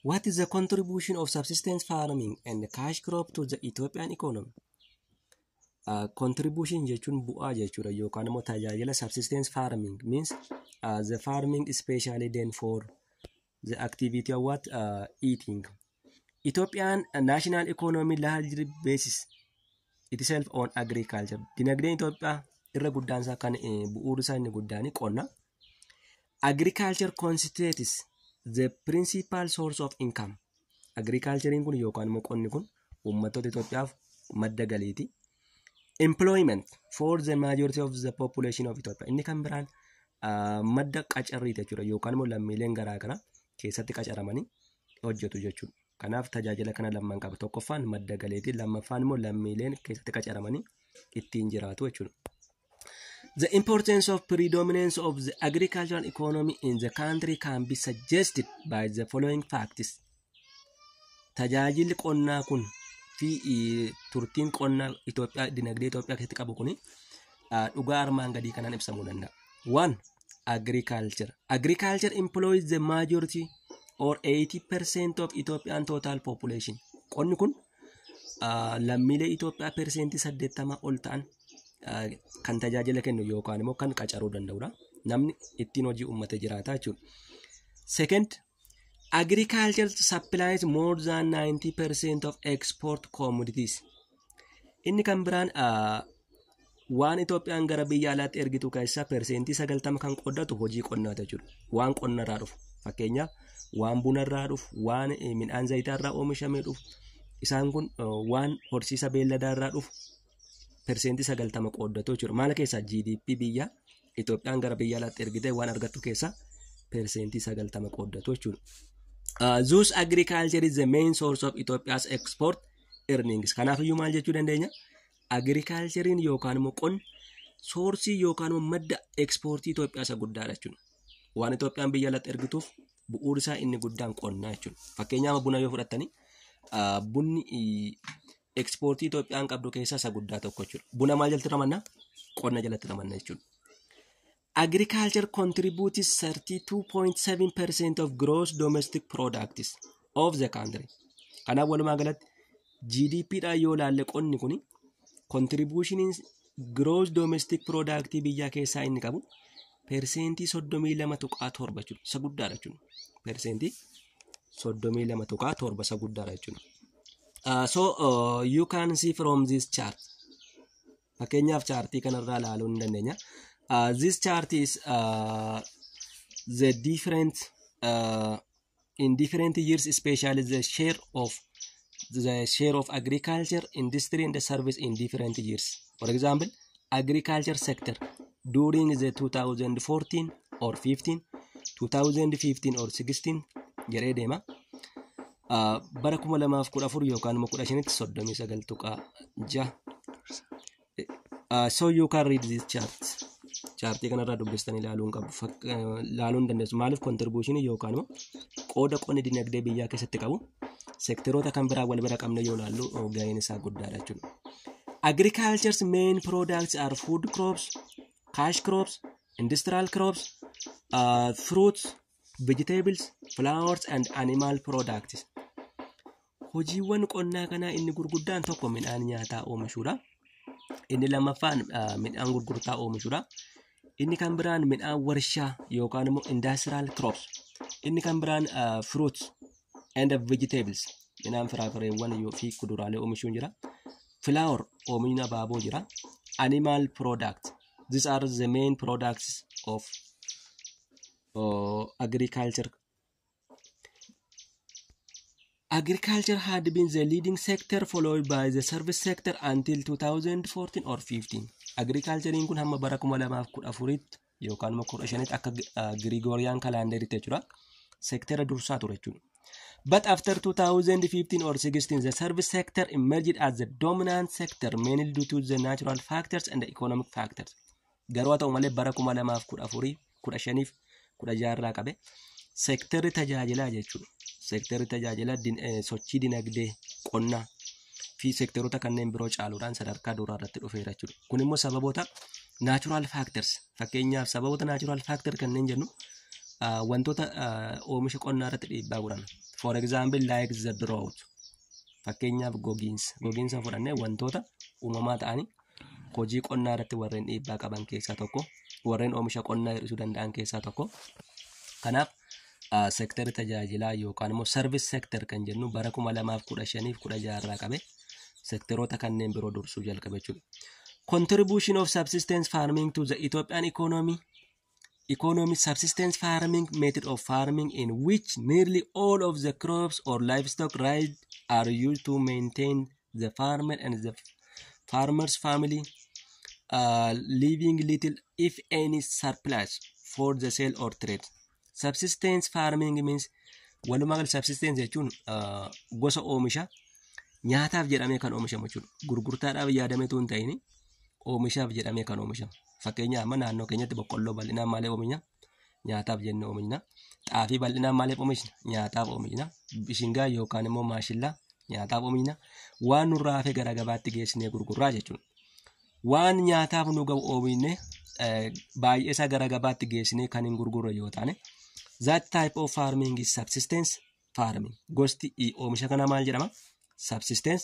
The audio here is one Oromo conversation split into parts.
What is the contribution of subsistence farming and the cash crop to the Ethiopian economy? Contribution jechuun bu'aa jechuudha yookaan immoo tajaajila subsistence farming means the farming especially then for the activity of what eating. Ethiopian national economy largely basis itself on agriculture. Dinagdeen Itoophiyaa irra guddaan isaa kan bu'uura isaa inni guddaan qonna. Agriculture constitutes the principal source of income. Agriculturein kun yookaan immoo qonni kun uummattoota Itoophiyaaf madda galiiti. Employment for the majority of the population of Ethiopia. Inni kan biraan madda qacarriiti jechuudha yookaan immoo lammiileen garaa garaa keessatti qacaramanii hojjetu jechuudha. Kanaaf tajaajila kana lamman qaba. Tokkoffaan madda galiiti, lammaffaan immoo lammiileen keessatti qacaramanii ittiin jiraatu jechuudha. The importance of predominance of the agricultural economy in the country can be suggested by the following facts. Tajaajilli qonnaa kun fi turtiin qonnaa Itoophiyaa dinagdee Itoophiyaa keessatti qabu kuni dhugaa armaan gadii kanaan ibsamuu danda'a. 1. Agriculture. Agriculture employs the majority or 80% of Ethiopian total population. Qonni kun lammiilee Itoophiyaa persentii 80 ol ta'an kan tajaajila kennu yookaan immoo kan qacaruu danda'udha. Namni ittiin hojii uummata jiraata jechuudha. Second, agriculture supplies more than 90% of export commodities. Inni kan biraan waan Itoophiyaan gara biyya alaatti ergitu keessaa persentii 90 kan qoddatu hojii qonnaati jechuudha. Waan qonnarraa dhufu fakkeenyaaf waan bunarraa dhufu, waan midhaan zayitaarraa oomishamee dhufu, isaan kun waan horsiisa beelladaarraa dhufu persentii 90 qoddatu jechuudha. Maal keessaa GDP biyya Itoophiyaan gara biyya alaatti ergite waan argattu keessaa persentii 90 qoddatu jechuudha. Thus agriculture is the main source of Ethiopia's export earnings. Kanaaf iyyuu maal jechuu dandeenya? Agriculturein yookaan immoo qonni soorsii yookaan immoo madda exportii Itoophiyaa isa guddaadha jechuudha. Waan Itoophiyaan biyya alaatti ergituuf bu'uura isaa inni guddaan qonnaa jechuudha. Fakkeenyaaf buna yoo fudhattanii bunni exportii Itoophiyaan qabdu keessaa isa guddaa tokko jechuudha. Buna maal jalatti ramannaa? Qonna jalatti ramannaa jechuudha. Agriculture contributes 32.7% of gross domestic products of the country. Kanaaf walumaa galatti GDP dha yoo laalle qonni kuni contribution gross domestic product biyya keessaa inni qabu persentii 32.7 jechuudha. Isa guddaadha jechuudha. Persentii 32.7 isa guddaadha jechuudha. So you can see from this chart. Fakkeenyaaf chaartii kanarraa ilaaluu ni dandeenya. This chart is the different in different years, especially the share of agriculture, industry, and the service in different years. For example, agriculture sector during the 2014 or 15, 2015 or 16 jedhee deema. Bara 2014 yookaan 15tti 39.6. So you can read this chart. Chaartii kanarraa dubbistanii ilaaluun qabu. Ilaaluun dandeessu. Maaliif contribution yookaan immoo qooda qonni dinagdee biyyaa keessatti qabu sekteroota kan biraa wal bira qabne yoo ilaallu gaheen isaa guddaadha jechuudha. Agriculture's main products are food crops, cash crops, industrial crops, fruits, vegetables, flowers and animal products. Hojiiwwan qonnaa kanaa inni gurguddaan tokko midhaan nyaataa oomishuudha. Inni lammaffaan midhaan gurgurtaa oomishuudha. Inni kan biraan midhaan warshaa yookaan immoo industrial crops. Inni kan biraan fruits and vegetables. Midhaan firaafireewwan fi kuduraalee oomishuun jira. Flower oomishni abaaboo jira. Animal products. These are the main products of agriculture. Agriculture had been the leading sector followed by the service sector until 2014 or 15. Agriculturein kun hamma bara 2014 yookaan 15 akka Gregorian calendar jechuudha. Sektera dursaa ture jechuudha. But after 2015 or 16, the service sector emerged as the dominant sector mainly due to the natural factors and the economic factors. Garuu haa ta'u malee bara 2014, 15 16 qabe sekterri tajaajilaa jechuudha. Sekterri tajaajila sochii dinagdee qonnaa fi sekteroota kanneen biroo caaluudhaan sadarkaa duraa irratti dhufeera jechuudha. Kun immoo sababoota natural factors fakkeenyaaf sababoota natural factor kanneen jennu wantoota oomisha qonnaa irratti dhiibbaa godhan. For example like the drought. Fakkeenyaaf gogiinsa fudhannee wantoota uumamaa ta'anii hojii qonnaa irratti warreen dhiibbaa qaban keessaa tokko, warreen oomisha qonnaa hir'isuu danda'an keessaa tokko. Kanaaf seektarri tajaajilaa yookaan immoo service sector kan jennu bara 2015 fi 2016 irraa qabe seektaroota kanneen biroo dursuu jalqabe jechuudha. Contribution of subsistence farming to the Ethiopian economy. Subsistence farming method of farming in which nearly all of the crops or livestock raised are used to maintain the farmer and the farmer's family, leaving little if any surplus for the sale or trade. Subsistence farming means walumaa subsistence jechuun gosa oomisha nyaataaf jedhamee kan oomishamu jechuudha. Gurgurtaadhaaf yaadametu hin ta'in oomishaaf jedhamee kan oomishamu. Fakkeenyaaf amma naannoo keenyatti boqqolloo bal'inaan maaliif oomishna? Nyaataaf jennee oomishna. Xaafii bal'inaan maaliif oomishna? Nyaataaf oomishna. Bishingaa yookaan immoo maashillaa nyaataaf oomishna. Waan nurraa hafe gara gabaatti geessinee gurgurraa jechuudha. Waan nyaataaf nu gahu oomishne baay'ee isaa gara gabaatti geessinee kan hin gurgurre yoo taane, that type of farming is subsistence farming. Gosti oomisha kana maal jedhama? Subsistence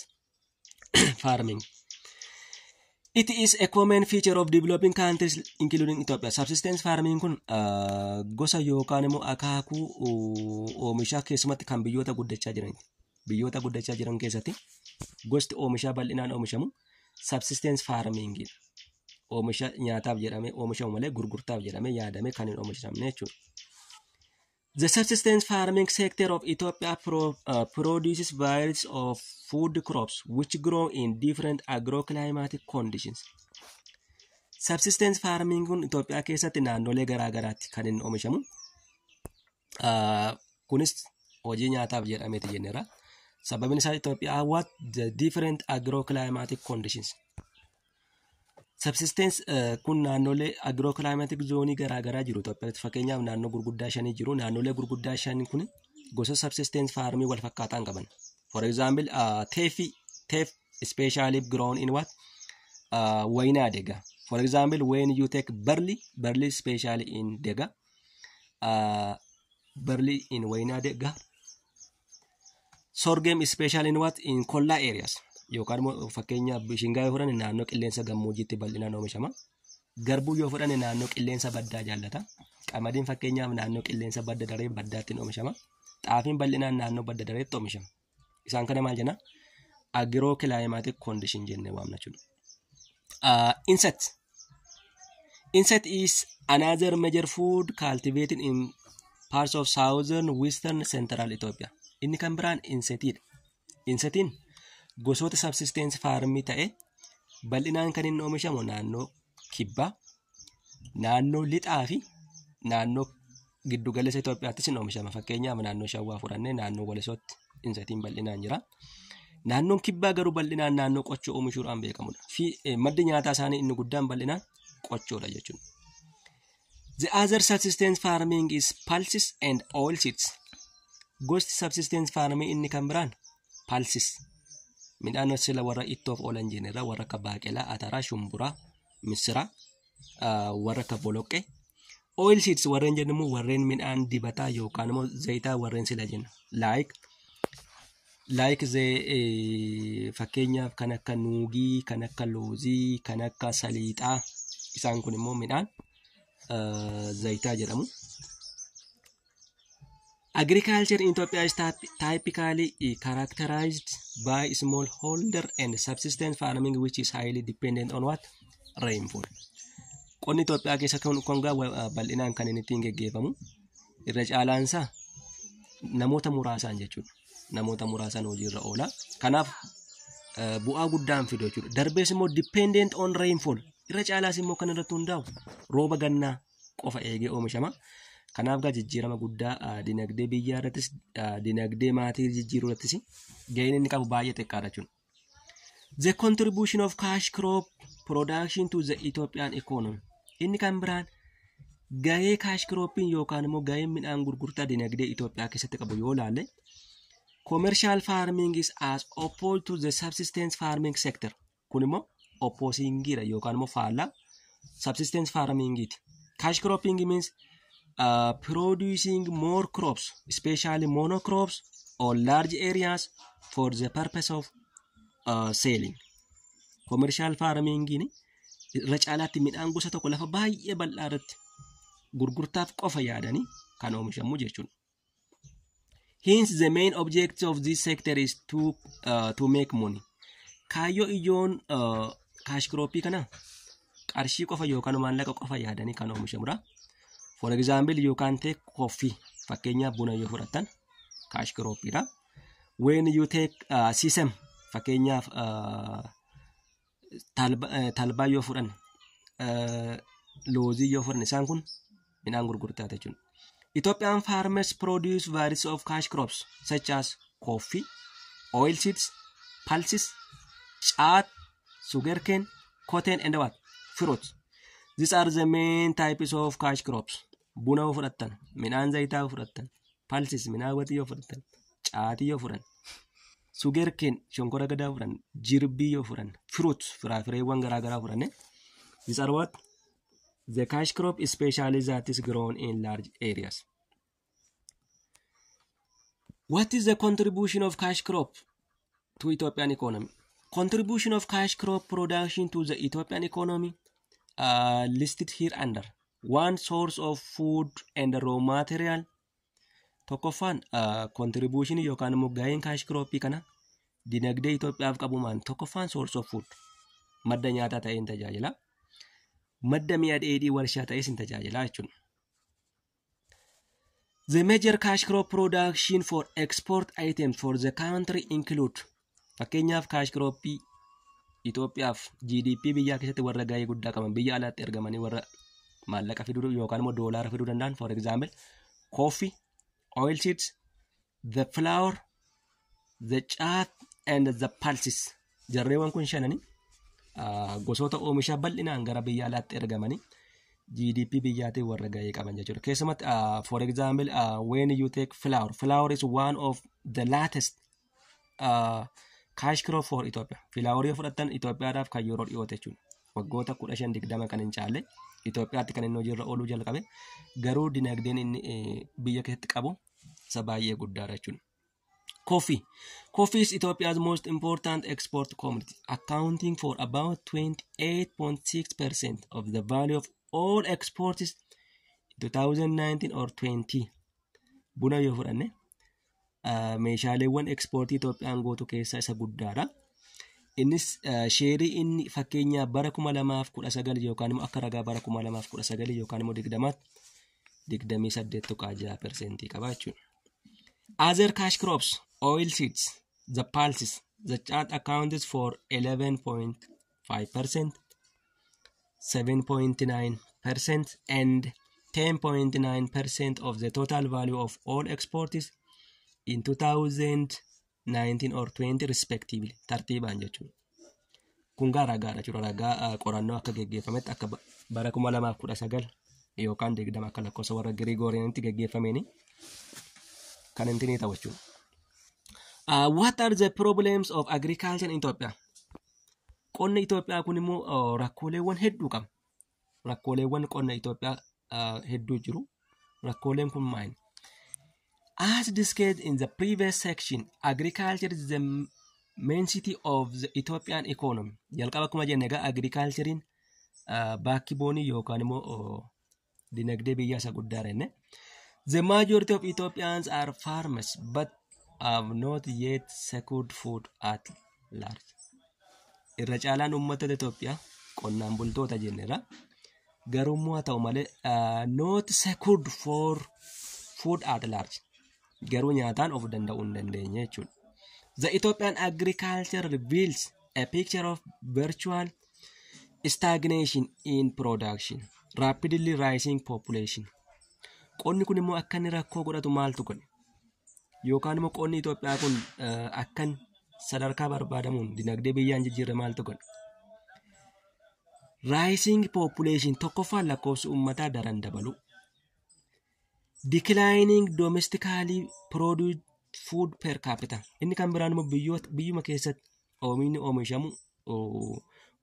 farming. It is a common feature of developing countries including Ethiopia. Subsistence farming kun gosa yookaan immoo akaakuu oomishaa keessumatti kan biyyoota guddachaa jiran. Biyyoota guddachaa jiran keessatti gosti oomishaa bal'inaan oomishamu subsistence farming. Oomisha nyaataaf jedhamee oomishamu malee gurgurtaaf jedhamee yaadamee kan hin oomishamne jechuudha. The subsistence farming sector of Ethiopia produces varieties of food crops which grow in different agroclimatic conditions. Subsistence farming kun Itoophiyaa keessatti naannolee garaa garaatti kan inni oomishamu. Kunis hojii nyaataaf jedhameeti jenneera. Sababni isaa Itoophiyaa what the different agroclimatic conditions. Subsistence kun naannolee agroclimatic zoonii garaa garaa jiru Itoophiyaatti. Fakkeenyaaf naannoo gurguddaa 5 jiru. Naannolee gurguddaa 5 kun gosa subsistence farming wal fakkaataan qaban. For example, teff especially grown in what? Wayna Dega. For example, when you take barley especially in Dega, barley in Wayna Dega. Sorghum especially in what? In Kolla areas. Yookaan immoo fakkeenyaaf bishingaa yoo fudhanne naannoo qilleensa gammoojjiitti bal'inaan oomishama. Garbuu yoo fudhanne naannoo qilleensa baddaa jaallata. Qamadiin fakkeenyaaf naannoo qilleensa badda daree baddaatti oomishama. Xaafiin bal'inaan naannoo badda dareetti oomishama. Isaan kana maal jenna? Agroclimatic condition jennee waamna jechuudha. Insect is another major food cultivated in parts of southern, western, central Ethiopia. Inni kan biraan insectidha. Insectiin gosoota subsistence farmii ta'e bal'inaan kan inni oomishamu naannoo kibbaa, naannoo lixaa fi naannoo giddugaleessa Itoophiyaattis ni oomishama. Fakkeenyaaf naannoo Shawwaa fudhannee naannoo Walisootti insectiin bal'inaan jira. Naannoon kibbaa garuu bal'inaan naannoo qochoo oomishuudhaan beekamudha. Maddi nyaataa isaanii inni guddaan bal'inaan qochoodha jechuudha. The other subsistence farming is pulses and oilseeds. Gosti subsistence farming inni kan biraan pulses. Midhaan sila warra ittoof oolan jenneerra warra akka baaqelaa, ataraa, shumburaa, misiraa, warra akka boloqqee. Oilseeds warreen jennu warreen midhaan dibataa yookaan immoo zayitaa warreen sila jenna. Like fakkeenyaaf kan akka nuugii, kan akka loozii, kan akka saliixaa. Isaan kun immoo midhaan zayitaa jedhamu. Agriculture in Ethiopia is typically characterized by smallholder and subsistence farming which is highly dependent on what? Rainfall. Qonni Itoophiyaa keessa kan bal'inaan kan inni ittiin geggeeffamu irra caalaansaa namoota muraasaan jechuudha. Namoota muraasaan hojiirra oola. Kanaaf bu'aa guddaan fidu jechuudha. Darbees immoo dependent on rainfall. Irra caalaas immoo kan irratti hundaa'u rooba gannaa qofa eegee oomishama. Kanaaf jijjiirama guddaa dinagdee biyyaa irrattis dinagdee maatii jijjiiruu irrattis gaheen inni qabu baay'ee xiqqaadha jechuudha. The contribution of cash crop production to the Ethiopian economy. Inni kan biraan gahee cash cropping yookaan immoo gahee midhaan gurgurtaa dinagdee Itoophiyaa keessatti qabu yoo ilaalle commercial farming is as opposed to the subsistence farming sector. Kun immoo opposing yookaan immoo faallaa subsistence farming iti. Cash cropping means producing more crops, especially monocrops or large areas for the purpose of selling. Commercial farming irra caalaatti midhaan gosa tokko lafa baay'ee bal'aa irratti gurgurtaaf qofa yaadanii kan oomishamu jechuudha. Hence the main objective of this sector is to make money. Kaayyoo ijoon cash crop kana qarshii qofa yookaan maallaqa qofa yaadanii kan oomishamudha. For example, you can take coffee. Fakkeenyaaf buna yoo fudhatan cash crop dha. When you take sesame, fakkeenyaaf talbaa yoo fudhan, loozii yoo fudhan, isaan kun midhaan gurgurtaa jechuudha. Ethiopian farmers produce varieties of cash crops such as coffee, oilseeds, pulses, chat, sugarcane, cotton, and what? Fruits. These are the main types of cash crops. Buna yoo fudhatan, midhaan zayitaa yoo fudhatan, pulses midhaan watii yoo fudhatan, caatii yoo fudhan, sugarcane shonkora gadaa fudhan, jirbii yoo fudhan, fruits firaafireewwan garaagaraa fudhan. These are what? The cash crop especially that is grown in large areas. What is the contribution of cash crop to Ethiopian economy? Contribution of cash crop production to the Ethiopian economy listed here under. One, source of food and raw material. Tokkoffaan contribution yookaan immoo gaheen cash crop kana dinagdee Itoophiyaaf qabumaan tokkoffaan source of food, madda nyaataa ta'een tajaajila. Madda mi'a dheedhii warshaa ta'es hin tajaajila jechuudha. The major cash crop production for export items for the country include, fakkeenyaaf cash crop Itoophiyaaf GDP biyyaa keessatti warra gahee guddaa qaban, biyya alaatti ergamanii warra maallaqa fiduu yookaan immoo doolaara fiduu danda'an, for example, coffee, oilseeds, the flour, the chat, and the pulses. Jarreewwan kun shanani gosoota oomisha bal'inaan gara biyya alaatti ergamanii GDP biyyaatiin warra gahee qaban jechuudha. Keessumatti for example, when you take flour is one of the latest cash crop for Ethiopia. Flour yoo fudhatan Itoophiyaadhaaf kan yeroo dhiyoote jechuudha. Waggoota 15-20 kan hin caalle Itoophiyaatti kan inni hojiirra ooluu jalqabe, garuu dinagdeen inni biyya keessatti qabu isa baay'ee guddaadha jechuudha. Coffee is Ethiopia's most important export commodity, accounting for about 28.6% of the value of all exports in 2019 or 20. Buna yoo fudhanne meeshaaleewwan exportii Itoophiyaan gootu keessaa isa guddaadha. Innis sheerii inni fakkeenyaa bara 2019 yookaan immoo akka ragaa bara 2019 yookaan immoo 28.6% qaba jechuudha. Other cash crops, oilseeds, the pulses, the chat accounted for 11.5%, 7.9%, and 10.9% of the total value of all exports in 2019 or 20 respectively. Tartiibaan jechuudha. Kun gaaraagaadha jechuudha. Ragaa qorannoo akka geggeeffametti akka bara 2019 yookaan 20 akka lakkoofsa warra Girigooriyaanitti geggeeffameeni kan inni ta'u jechuudha. What are the problems of agriculture in Ethiopia? Qonna Itoophiyaa kun immoo rakkooleewwan hedduu qaba. Rakkooleewwan qonna Itoophiyaa hedduu jiru. Rakkooleen kun maali? As discussed in the previous section, agriculture is the main city of the Ethiopian economy. Jalqaba akkuma jenne egaa agriculturein backbone yookaan immoo dinagdee biyya isa guddaa jenne. The majority of Ethiopians are farmers but have not yet secured food at large. Irra caalaan uummata Itoophiyaa qonnaan bultoota jenneera. Garuu immoo haa ta'u malee not secured for food at large. Garuu nyaataan of danda'uu hin dandeenye jechuudha. The Ethiopian agriculture reveals a picture of virtual stagnation in production, rapidly rising population. Qonni kun immoo akka inni rakkoo godhatu maaltu godhe? Yookaan immoo qonni Itoophiyaa kun akkan sadarkaa barbaadamuun dinagdee biyyaan jijjiirre maaltu godhe? Rising population, tokkoffaan lakkoofsi uummataa daran dabalu. Declining domestically produced food per capita. Inni kan biraan immoo biyyuma keessatti oomishni oomishamu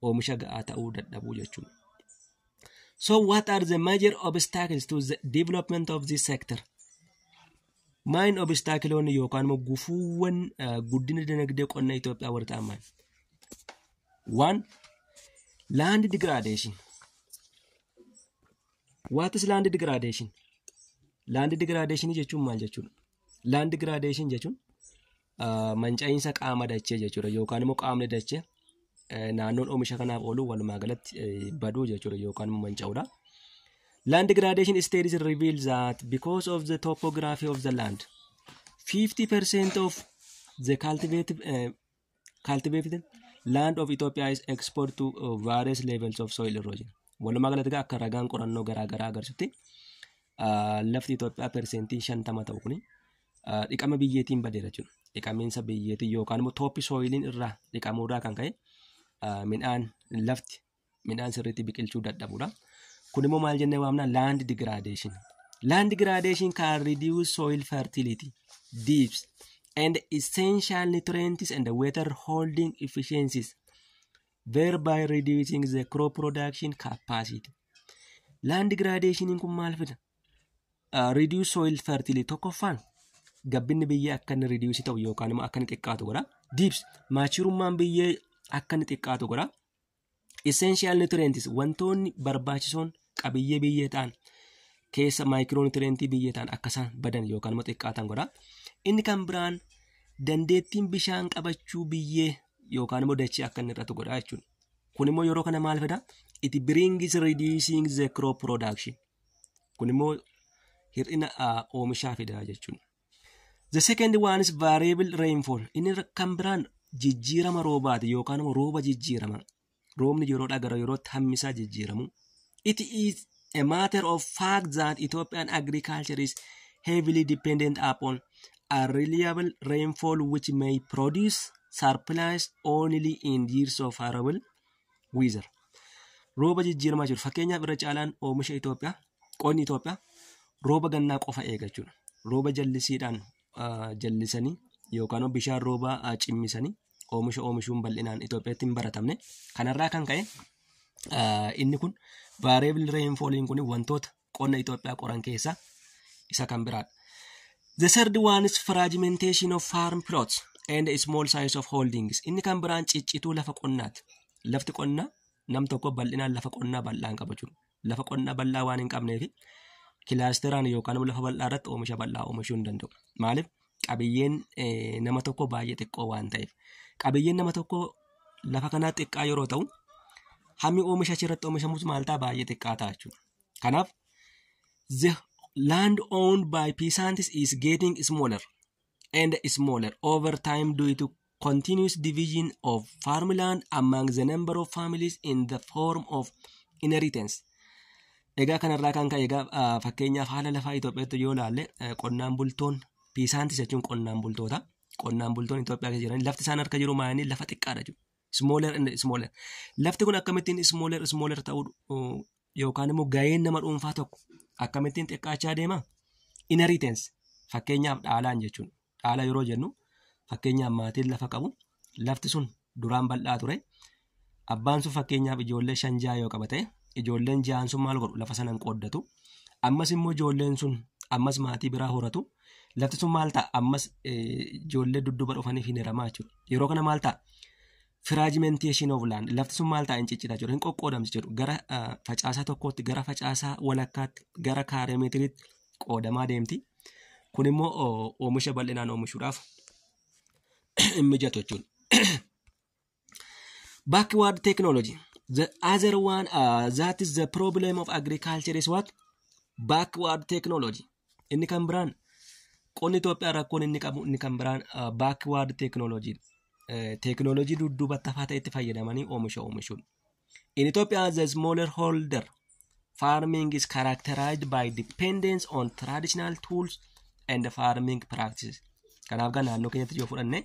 oomisha ga'aa ta'uu dadhabuu jechuudha. So what are the major obstacles to the development of this sector? Main obstacle on yookaan immoo gufuuwwan guddina dinagdee qonna Itoophiyaa warra ta'an maal? One, land degradation. What is land degradation? Land degradation jechuun maal jechuudha? Land degradation jechuun manca'iinsa qaama dachee jechuudha yookaan immoo qaamni dachee naannoon oomisha kanaaf oolu walumaa galatti baduu jechuudha yookaan immoo manca'uudha. Land degradation studies reveal that because of the topography of the land, 50% of the cultivated land of Ethiopia is exposed to various levels of soil erosion. Walumaa galatti akka ragaan qorannoo garaagaraa agarsiisutti lafti Itoophiyaa persentii 50 ta'u kuni dhiqama biyyeetiin badeera jechuudha. Dhiqamiinsa biyyeetii yookaan immoo tooppi sooyiliin irraa dhiqamuudhaa kan ka'e lafti midhaan sirriitti biqilchuu dadhabuudha. Kun immoo maal jennee waamna? Land degradation. Land degradation can reduce soil fertility, depth, and essential nutrients and water holding efficiencies, thereby reducing the crop production capacity. Land degradation kun maal fida? Reduce soil fertility tokkoffaan gabbinni biyyee akka inni reduce ta'u yookaan immoo akka inni xiqqaatu godha. Depth, maachirummaan biyyee akka inni xiqqaatu godha. Essential nutrients wantoonni barbaachisoon qabiyyee biyyee ta'an keessa micronutrients biyyee ta'an akka isaan badan yookaan immoo xiqqaatan godha. Inni kan biraan dandeettiin bishaan qabachuu biyyee yookaan immoo dachee akka inni irratti godha jechuudha. Kun immoo yeroo kana maal fida? It brings reducing the crop production. Kun immoo hir'ina oomishaa fida jechuudha. The second one is variable rainfall. Inni kan biraan jijjiirama roobaati yookaan immoo rooba jijjiirama. Roobni yeroodhaa gara yerootti hammisaa jijjiiramu. It is a matter of fact that Ethiopian agriculture is heavily dependent upon a reliable rainfall which may produce surplus only in years of favorable weather. Rooba jijjiiramaa jiru. Fakkeenyaaf irra caalaan oomisha Itoophiyaa, qonni Itoophiyaa rooba gannaa qofa eegachuudha. Rooba jallisiidhaan jallisanii yookaan bishaan roobaa cimmisanii oomishuun bal'inaan Itoophiyaatti hin baratamne. Kanarraa kan ka'e inni kun variable rainfalling kun wantoota qonna Itoophiyaa qoran keessaa isa kan biraadha. The third one is fragmentation of farm plots and a small size of holdings. Inni kan biraan ciccituu lafa qonnaati. Lafti qonnaa nam tokko bal'inaan lafa qonnaa bal'aan qaba jechuudha. Lafa qonnaa bal'aa waan hin qabneef kilaasteraan yookaan lafa bal'aa irratti oomisha bal'aa oomishuu hin danda'u. Maaliif? Qabiyyeen nama tokko baay'ee xiqqoo waan ta'eef. Qabiyyeen nama tokko lafa kanaa xiqqaa yeroo ta'u hammi oomisha achirratti oomishamus maal ta'a? Baay'ee xiqqaa ta'a jechuudha. Kanaaf the land owned by peasants is getting smaller and smaller over time due to continuous division of farmland among the number of families in the form of inheritance. Egaa kanarraa kan ka'e fakkeenyaaf haala lafaa Itoophiyaatti yoo ilaalle qonnaan bultoon peasants jechuun qonnaan bultoota. Qonnaan bultoon Itoophiyaa keessa jiran lafti isaan harka jiru maayanii lafa xiqqaadha jechuudha. Smaller and smaller. Lafti kun akkamittiin smaller ta'uu yookaan immoo gaheen nama dhuunfaa tokko akkamittiin xiqqaachaa deema? Inheritance. Fakkeenyaaf dhaalaan jechuudha. Dhaala yeroo jennu fakkeenyaaf maatiin lafa qabu lafti sun duraan bal'aa ture. Abbaan sun fakkeenyaaf ijoollee 5 yoo qaba ta'e ijoolleen 6 sun maal godhu? Lafa sanan qooddatu. Ammas immoo ijoolleen sun ammas maatii biraa horatu. Lafti sun maal ta'a? Ammas ijoollee dudduuba dhufanii hin hiramaa jechuudha. Yeroo kana maal ta'a? Fragmentation of land. Lafti sun maal ta'a? Hin ciccitaa jiru. Hin qoqqoodamsi jedhu. Gara facaasaa tokkootti, gara facaasaa walakkaatti, gara kaareemeetiriitti qoodamaa deemti. Kun immoo oomisha bal'inaan oomishuudhaaf hin mijatu jechuudha. Backward technology. The other one that is the problem of agriculture is what? Backward technology. Inni kan biraan qonni Itoophiyaa rakkoon inni qabu inni kan biraan backward technology. Technology dudduubatti hafaa ta'etti fayyadamanii oomishuudha. In Ethiopia, the smallholder farming is characterized by dependence on traditional tools and farming practices. Kanaaf kan naannoo keenyatti yoo fudhanne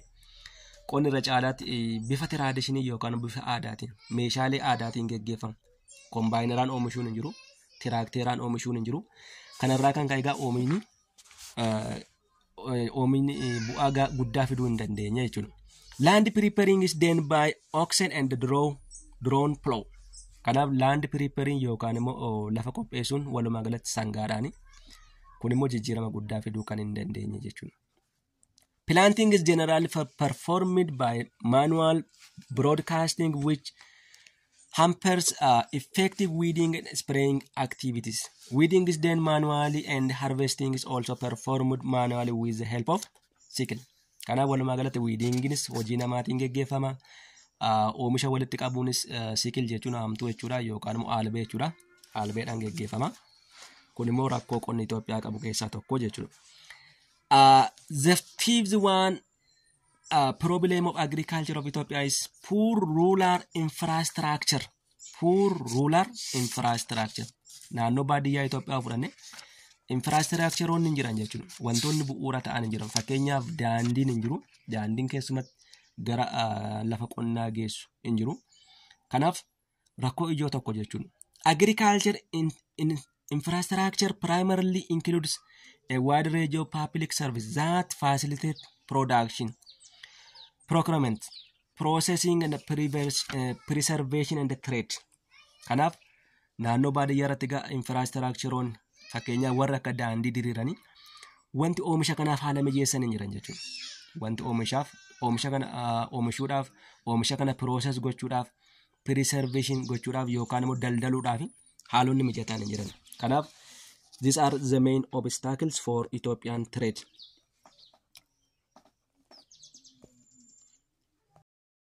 qonni irra caalaatti bifa traditionii yookaan bifa aadaatiin meeshaalee aadaatiin geggeeffamu. Kombaayineraan oomishuun hin jiru, tiraakteeraan oomishuun hin jiru. Kanarraa kan ka'e egaa oomishni bu'aa guddaa fiduu hin dandeenye jechuudha. Land preparing is done by oxen and drone plow. Kanaaf land preparing yookaan immoo lafa qopheessuun walumaa galatti sangaadhaani. Kun immoo jijjiirama guddaa fiduu kan hin dandeenye jechuudha. Planting is generally performed by manual broadcasting, which hampers effective weeding and spraying activities. Weeding is done manually and harvesting is also performed manually with the help of sickle. Kanaaf walumaa galatti weedinginis hojii namaatiin geggeeffama. Oomisha walitti qabuunis sickle jechuun haamtuu jechuudha yookaan immoo aalbee jechuudha. Aalbeedhaan geggeeffama. Kun immoo rakkoo qonni Itoophiyaa qabu keessaa tokko jechuudha. The fifth one problem of agriculture of Ethiopia is poor rural infrastructure. Poor rural infrastructure. Naannoo baadiyyaa Itoophiyaa fudhanne infrastructureoonni hin jiran jechuudha. Wantoonni bu'uura ta'an hin jiran. Fakkeenyaaf daandiin hin jiru. Daandiin keessumatti gara lafa qonnaa geessu hin jiru. Kanaaf rakkoo ijoo tokko jechuudha. Agriculture infrastructure primarily includes a wide range of public service that facilitate production, procurement, processing and preservation and trade. Kanaaf naannoo baadiyyaa irratti infrastructureoon fakkeenyaaf warra akka daandii diriiranii wanti oomisha kanaaf haala mijeessan hin jiran jechuudha. Wanti oomisha kana oomishuudhaaf, oomisha kana process gochuudhaaf, preservation gochuudhaaf yookaan immoo daldaluudhaaf haalonni mijataan hin jiran. Kanaaf these are the main obstacles for Ethiopian trade.